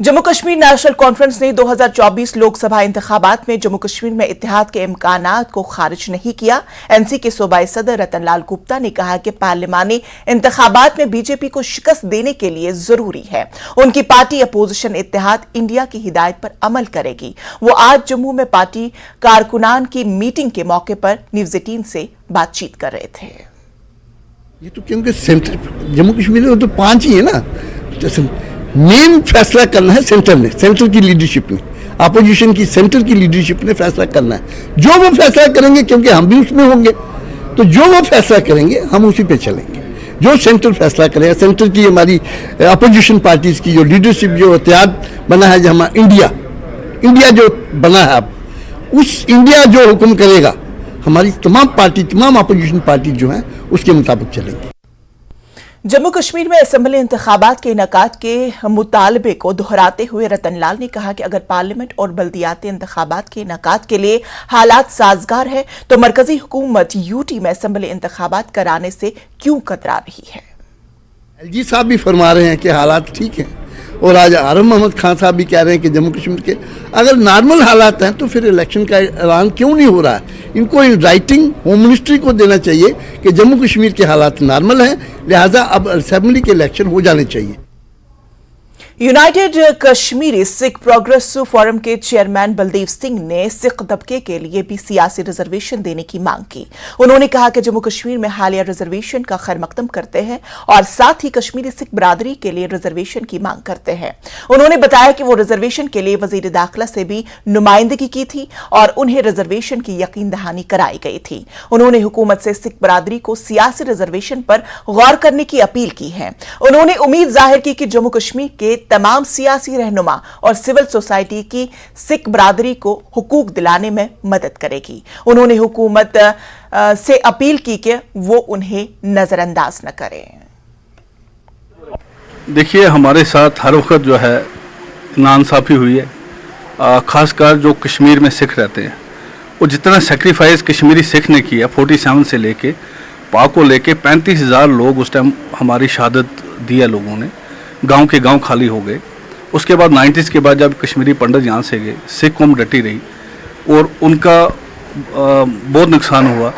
Jammu Kashmir national conference ने 2024 लोकसभा इंतखाबात में जम्मू कश्मीर में इत्तेहाद के इम्कानात को खारिज नहीं किया। एनसी के सूबाई सदर रतन लाल गुप्ता ने कहा कि पार्लिमानी इंतखाबात में बीजेपी को शिकस्त देने के लिए जरूरी है। उनकी पार्टी अपोजिशन इत्तेहाद इंडिया की हिदायत पर अमल करेगी। वो आज जम्मू में पार्टी कारकुनान की मीटिंग के मौके पर न्यूज़ 18 से बातचीत कर रहे थे। ये तो क्योंकि सेंटर जम्मू कश्मीर में तो 5 ही है ना, मेन फैसला करना है सेंटर ने, सेंटर की लीडरशिप ने, अपोजिशन की सेंटर की लीडरशिप ने फैसला करना है। जो वो फैसला करेंगे, क्योंकि हम भी उसमें होंगे, तो जो वो फैसला करेंगे हम उसी पे चलेंगे। जो सेंटर फैसला करेगा, सेंटर की हमारी अपोजिशन पार्टीज की जो लीडरशिप, जो इत्तेहाद बना है, जो हमारा इंडिया जो बना है, अब उस इंडिया जो हुक्म करेगा, हमारी तमाम अपोजिशन पार्टी जो है उसके मुताबिक चलेंगे। जम्मू कश्मीर में असेंबली इंतखाबात के इनेकाद के मुतालबे को दोहराते हुए रतन लाल ने कहा कि अगर पार्लियामेंट और बल्दियाती इंतखाबात के इनेकाद के लिए हालात साजगार है तो मरकजी हुकूमत यूटी में असेंबली इंतखाबात कराने से क्यों कतरा रही है। एलजी साहब भी फरमा रहे हैं कि हालात ठीक हैं, और आज आरम मोहम्मद खान साहब भी कह रहे हैं कि जम्मू कश्मीर के अगर नॉर्मल हालात हैं तो फिर इलेक्शन का ऐलान क्यों नहीं हो रहा है। इनको इन राइटिंग होम मिनिस्ट्री को देना चाहिए कि जम्मू कश्मीर के हालात नॉर्मल हैं, लिहाजा अब असेंबली के इलेक्शन हो जाने चाहिए। United Kashmiri Sikh progressive forum के चेयरमैन बलदेव सिंह ने सिख तबके के लिए भी सियासी रिजर्वेशन देने की मांग की। उन्होंने कहा कि जम्मू कश्मीर में हालिया रिजर्वेशन का खैर मकदम करते हैं और साथ ही कश्मीरी सिख बरादरी के लिए रिजर्वेशन की मांग करते हैं। उन्होंने बताया कि वो रिजर्वेशन के लिए वजीर दाखिला से भी नुमाइंदगी की थी और उन्हें रिजर्वेशन की यकीन दहानी कराई गई थी। उन्होंने हुकूमत से सिख बरादरी को सियासी रिजर्वेशन पर गौर करने की अपील की है। उन्होंने उम्मीद जाहिर की कि जम्मू कश्मीर के तमाम सियासी रहनुमा और सिविल सोसाइटी की सिख बरादरी को हुकूक दिलाने में मदद करेगी। उन्होंने हुकूमत से अपील की कि वो उन्हें नजरअंदाज न करें। देखिए, हमारे साथ हर वक्त जो है नाइंसाफी हुई है, खासकर जो कश्मीर में सिख रहते हैं। वो जितना सेक्रीफाइस कश्मीरी सिख ने किया 47 से लेके पाक को लेके 35,000 लोग उस टाइम हमारी शहादत दिया लोगों ने, गांव के गांव खाली हो गए। उसके बाद 90s के बाद जब कश्मीरी पंडित यहाँ से गए, सिख कौम डटी रही और उनका बहुत नुकसान हुआ।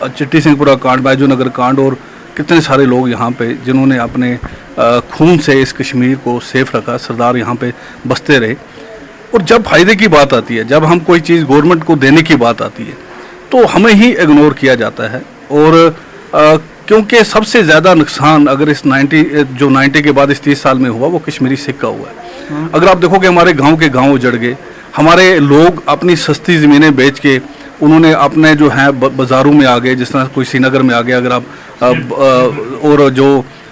चिट्टी सिंहपुरा कांड, बैजू नगर कांड और कितने सारे लोग यहाँ पे जिन्होंने अपने खून से इस कश्मीर को सेफ रखा, सरदार यहाँ पे बसते रहे। और जब फ़ायदे की बात आती है, जब हम कोई चीज़ गवर्नमेंट को देने की बात आती है, तो हमें ही इग्नोर किया जाता है। और क्योंकि सबसे ज़्यादा नुकसान अगर इस 90 के बाद इस 30 साल में हुआ, वो कश्मीरी सिख का हुआ है। अगर आप देखोगे हमारे गांव के गांव उजड़ गए, हमारे लोग अपनी सस्ती ज़मीनें बेच के उन्होंने अपने जो हैं बाज़ारों में आ गए, जिस तरह कोई श्रीनगर में आ गए, अगर आप और जो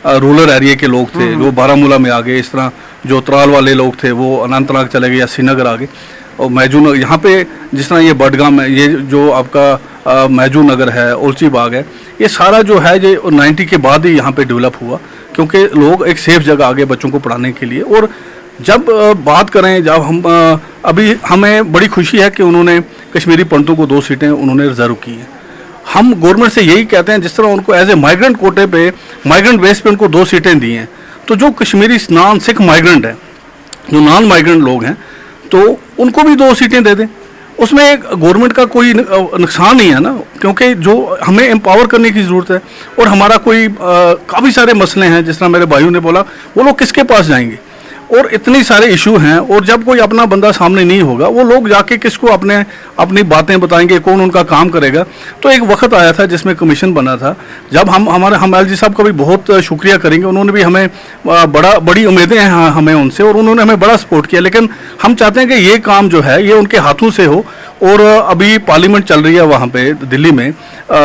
रूरल एरिया के लोग थे वो बारामूला में आ गए, इस तरह जो त्राल वाले लोग थे वो अनंतनाग चले गए या श्रीनगर आ गए। और मैजू यहाँ पे जिस तरह ये बडगाम है, ये जो आपका मैजू नगर है, उलची बाग है, ये सारा जो है ये 90 के बाद ही यहाँ पे डेवलप हुआ, क्योंकि लोग एक सेफ जगह आ गए बच्चों को पढ़ाने के लिए। और जब बात करें, जब हम अभी हमें बड़ी खुशी है कि उन्होंने कश्मीरी पंडितों को 2 सीटें उन्होंने रिजर्व की हैं। हम गवर्नमेंट से यही कहते हैं, जिस तरह उनको एज ए माइग्रेंट कोटे पे, माइग्रेंट बेस पे उनको 2 सीटें दी हैं, तो जो कश्मीरी नॉन सिख माइग्रेंट हैं, जो नॉन माइग्रेंट लोग हैं, तो उनको भी 2 सीटें दे दें। उसमें गवर्नमेंट का कोई नुकसान नहीं है ना, क्योंकि जो हमें एम्पावर करने की ज़रूरत है। और हमारा कोई काफ़ी सारे मसले हैं, जिस तरह मेरे भाइयों ने बोला, वो लोग किसके पास जाएंगे, और इतने सारे इशू हैं। और जब कोई अपना बंदा सामने नहीं होगा, वो लोग जाके किसको अपनी बातें बताएंगे, कौन उनका काम करेगा। तो एक वक्त आया था जिसमें कमीशन बना था, जब हम एलजी साहब का भी बहुत शुक्रिया करेंगे, उन्होंने भी हमें बड़ी उम्मीदें हैं हमें उनसे, और उन्होंने हमें बड़ा सपोर्ट किया। लेकिन हम चाहते हैं कि ये काम जो है ये उनके हाथों से हो। और अभी पार्लियामेंट चल रही है वहाँ पे दिल्ली में,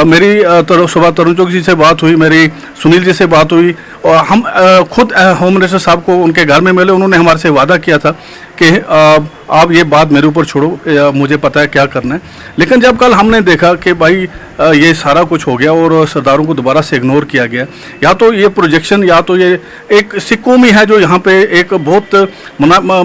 मेरी सुबह तरुण चौक जी से बात हुई, मेरी सुनील जी से बात हुई, और हम खुद होम मिनिस्टर साहब को उनके घर में मिले। उन्होंने हमारे से वादा किया था कि आप ये बात मेरे ऊपर छोड़ो, मुझे पता है क्या करना है। लेकिन जब कल हमने देखा कि भाई ये सारा कुछ हो गया और सरदारों को दोबारा से इग्नोर किया गया, या तो ये प्रोजेक्शन, या तो ये एक सिख कौम ही है जो यहाँ पे एक बहुत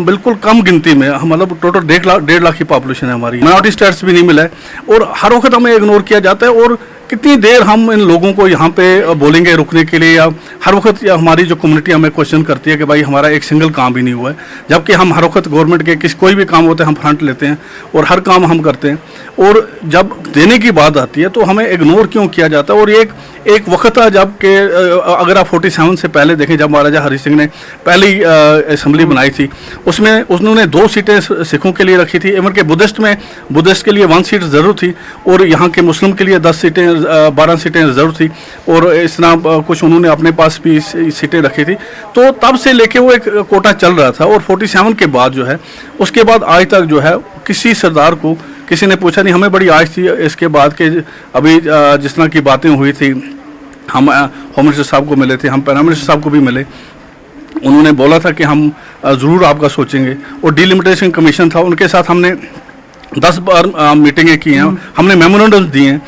बिल्कुल कम गिनती में, मतलब टोटल 1.5 लाख की पॉपुलेशन है हमारी, माइनॉरिटी स्टेटस भी नहीं मिला है, और हर वक्त हमें इग्नोर किया जाता है। और कितनी देर हम इन लोगों को यहाँ पे बोलेंगे रुकने के लिए, या हर वक्त या हमारी जो कम्युनिटी हमें क्वेश्चन करती है कि भाई हमारा एक सिंगल काम भी नहीं हुआ है, जबकि हम हर वक्त गवर्नमेंट के कोई भी काम होता है हम फ्रंट लेते हैं और हर काम हम करते हैं, और जब देने की बात आती है तो हमें इग्नोर क्यों किया जाता है। और एक वक्त था जब कि अगर आप 47 से पहले देखें, जब महाराजा हरि सिंह ने पहली असेंबली बनाई थी, उसमें उन्होंने 2 सीटें सिखों के लिए रखी थी, इवन के बुद्धिस्ट के लिए 1 सीट ज़रूर थी, और यहाँ के मुस्लिम के लिए 10 सीटें 12 सीटें ज़रूर थी, और इस तरह कुछ उन्होंने अपने पास भी सीटें रखी थी। तो तब से लेके वो एक कोटा चल रहा था, और 47 के बाद जो है उसके बाद आज तक जो है किसी सरदार को किसी ने पूछा नहीं। हमें बड़ी आज थी इसके बाद के, अभी जिस तरह की बातें हुई थी, हम होम मिनिस्टर साहब को मिले थे, हम प्राइम मिनिस्टर साहब को भी मिले, उन्होंने बोला था कि हम ज़रूर आपका सोचेंगे। और डिलिमिटेशन कमीशन था, उनके साथ हमने 10 बार मीटिंगें की हैं, हमने मेमोरेंडम्स दिए हैं,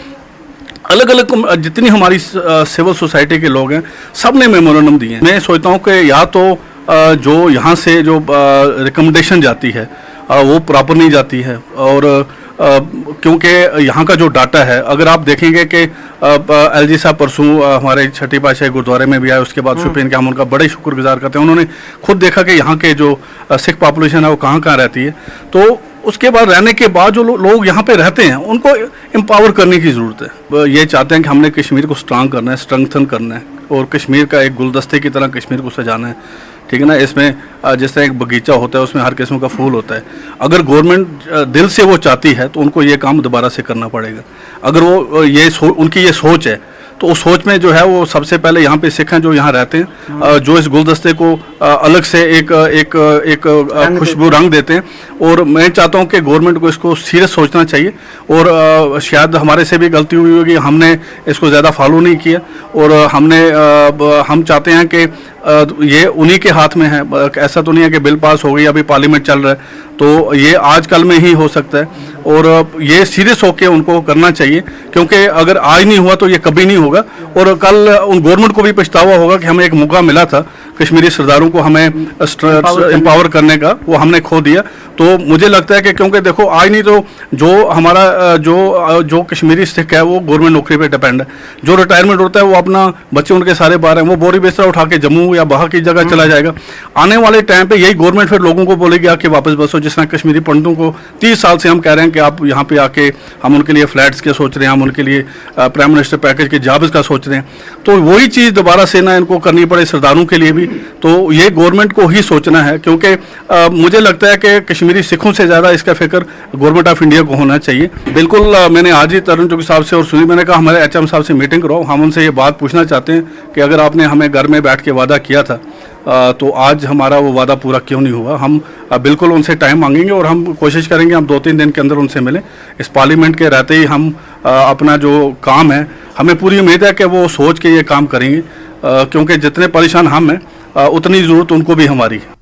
अलग अलग जितनी हमारी सिविल सोसाइटी के लोग हैं सब ने मेमोरेंडम दिए हैं। मैं सोचता हूँ कि या तो जो यहाँ से जो रिकमेंडेशन जाती है वो प्रॉपर नहीं जाती है, और क्योंकि यहाँ का जो डाटा है, अगर आप देखेंगे कि एलजी साहब परसों हमारे छठी पातशाही गुरुद्वारे में भी आए, उसके बाद शोपियान के हम उनका बड़े शुक्रगुजार करते हैं। उन्होंने खुद देखा कि यहाँ के जो सिख पॉपुलेशन है वो कहाँ कहाँ रहती है, तो उसके बाद रहने के बाद जो लोग यहाँ पे रहते हैं उनको एम्पावर करने की ज़रूरत है। ये चाहते हैं कि हमने कश्मीर को स्ट्रांग करना है, स्ट्रेंथन करना है, और कश्मीर का एक गुलदस्ते की तरह कश्मीर को सजाना है, ठीक है ना। इसमें जिस तरह एक बगीचा होता है उसमें हर किस्म का फूल होता है। अगर गवर्नमेंट दिल से वो चाहती है तो उनको ये काम दोबारा से करना पड़ेगा। अगर वो उनकी ये सोच है तो उस सोच में जो है वो सबसे पहले यहाँ पे सिख हैं जो यहाँ रहते हैं, जो इस गुलदस्ते को अलग से एक खुशबू रंग देते हैं। और मैं चाहता हूँ कि गवर्नमेंट को इसको सीरियस सोचना चाहिए, और शायद हमारे से भी गलती हुई होगी, हमने इसको ज़्यादा फॉलो नहीं किया, और हम चाहते हैं कि ये उन्हीं के हाथ में है। ऐसा तो नहीं है कि बिल पास हो गई अभी पार्लियामेंट चल रहा है, तो ये आजकल में ही हो सकता है, और ये सीरियस होकर उनको करना चाहिए, क्योंकि अगर आज नहीं हुआ तो ये कभी नहीं होगा। और कल उन गवर्नमेंट को भी पछतावा होगा कि हमें एक मौका मिला था कश्मीरी सरदारों को हमें एम्पावर करने का, वो हमने खो दिया। तो मुझे लगता है कि क्योंकि देखो आज नहीं तो जो हमारा जो कश्मीरी सिख है वो गवर्नमेंट नौकरी पे डिपेंड है, जो रिटायरमेंट होता है वो अपना बच्चे उनके सारे बाहर हैं, वो बोरी बिस्तरा उठा के जम्मू या बाहर की जगह चला जाएगा। आने वाले टाइम पे यही गवर्नमेंट फिर लोगों को बोलेगी आके वापस बसो। जिस तरह कश्मीरी पंडितों को 30 साल से हम कह रहे हैं कि आप यहाँ पे आके, हम उनके लिए फ्लैट्स के सोच रहे हैं, हम उनके लिए प्राइम मिनिस्टर पैकेज के जॉब्स का सोच रहे हैं, तो वही चीज़ दोबारा से ना इनको करनी पड़े सरदारों के लिए भी। तो ये गवर्नमेंट को ही सोचना है, क्योंकि मुझे लगता है कि कश्मीरी सिखों से ज़्यादा इसका फिक्र गवर्नमेंट ऑफ इंडिया को होना चाहिए। बिल्कुल मैंने आज ही तरुण चुग साहब से और सुनी, मैंने कहा हमारे एचएम साहब से मीटिंग करो, हम उनसे ये बात पूछना चाहते हैं कि अगर आपने हमें घर में बैठ के वादा किया था तो आज हमारा वो वादा पूरा क्यों नहीं हुआ। हम बिल्कुल उनसे टाइम मांगेंगे और हम कोशिश करेंगे हम 2-3 दिन के अंदर उनसे मिलें। इस पार्लियामेंट के रहते ही हम अपना जो काम है, हमें पूरी उम्मीद है कि वो सोच के ये काम करेंगे, क्योंकि जितने परेशान हम हैं उतनी ज़रूरत उनको भी हमारी है।